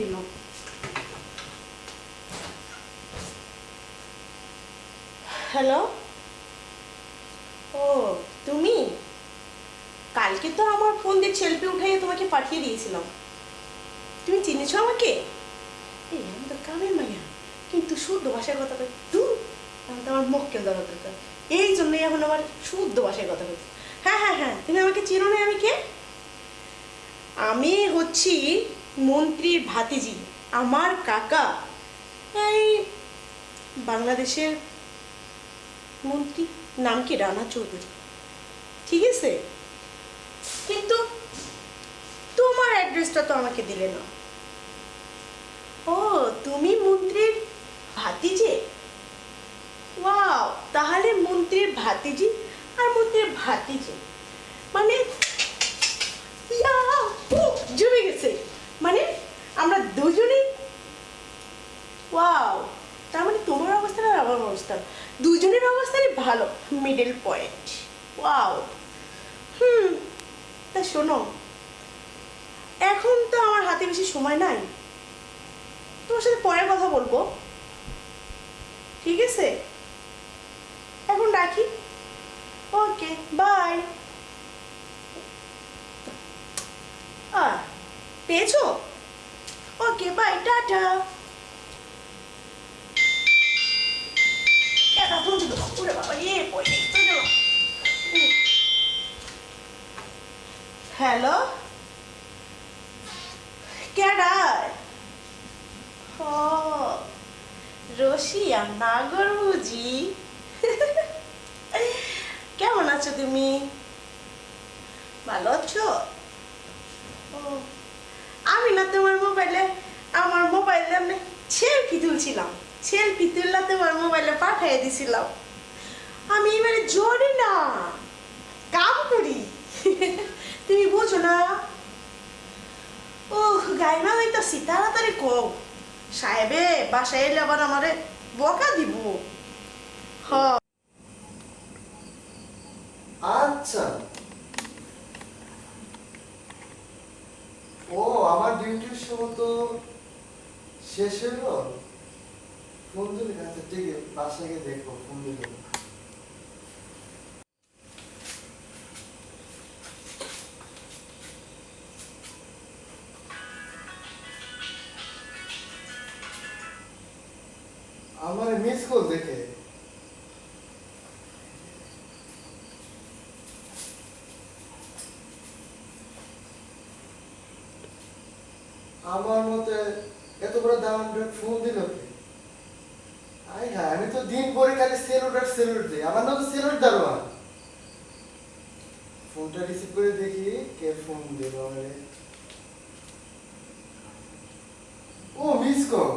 দিল। হ্যালো, ও তুমি? কালকে তো আমার ফোন দিয়ে সেলফি উঠাইয়ে তোমাকে পাঠিয়ে দিয়েছিলাম। তুমি চিনেছো আমাকে? এই আমি তো কামের মাইয়া, কিন্তু শুদ্ধ ভাষায় কথা কই। আমি তো আমার মুখকে ধরা দরকার, এই জন্যই এখন আমার শুদ্ধ ভাষায় কথা বলছি। হ্যাঁ হ্যাঁ হ্যাঁ, তুমি আমাকে চিনো না? আমি কে? আমি হচ্ছি মন্ত্রীর ভাতিজি, আমার কাকা। এই বাংলাদেশের মন্ত্রী, নাম কি রানা চৌধুরী, ঠিক আছে? কিন্তু তোমার অ্যাড্রেসটা তো আমাকে দিলে না। ও, তুমি মন্ত্রীর ভাতিজি? ওয়াও, তাহলে মন্ত্রীর ভাতিজি আর মন্ত্রীর ভাতিজি মানে ইয়া, জমে গেছে। মানে আমরা দুজনেই, ওয়াও, তার মানে তোমার অবস্থান আর আমার অবস্থান, দুজনের অবস্থানই ভালো, মিডল পয়েন্ট। ওয়াও। হুম, তা শোনো, এখন তো আমার হাতে বেশি সময় নাই, তোমার সাথে পরে কথা বলবো, ঠিক আছে? এখন রাখি। ওকে, বাই। পেয়েছো? ওকে, বাই, টাটা। এটা তুলছি তো, ওরে বাবা, পড়ে চলে গেল। হ্যালো, কেডায়? ও, রসিয়া নাগর বুঝি। কেমন আছো তুমি? ভালো আছো? ও, আমি না তোমার মোবাইলে, আমার মোবাইলে আমি সেলফি তুলছিলাম, সেলফি তুললা তোমার মোবাইলে পাঠিয়ে দিছিলাম। আমি এবারে জোরে না কাম করি। তুমি বোঝো না? ও, গাইমা হইতাছি, তাড়াতাড়ি কও, সাহেবে বাসায় এলে আবার আমারে বকা দিব। হ। আচ্ছা, ও আমার ডিউটির সময় তো শেষ হলো। ফোন দিলে আচ্ছা ঠিক আছে, বাসায় গিয়ে দেখবো ফোন দিল। আমার মিস কল দেখে আমার মতে এত বড় দাম ফোন দিল কে? আই হ্যাঁ, আমি তো দিন পরে খালি সেলুট আর সেলুট দিই, আমার নাম তো সেলুট দারোয়ান। ফোনটা রিসিভ করে দেখি কে ফোন দিল আমারে। ও মিস কল।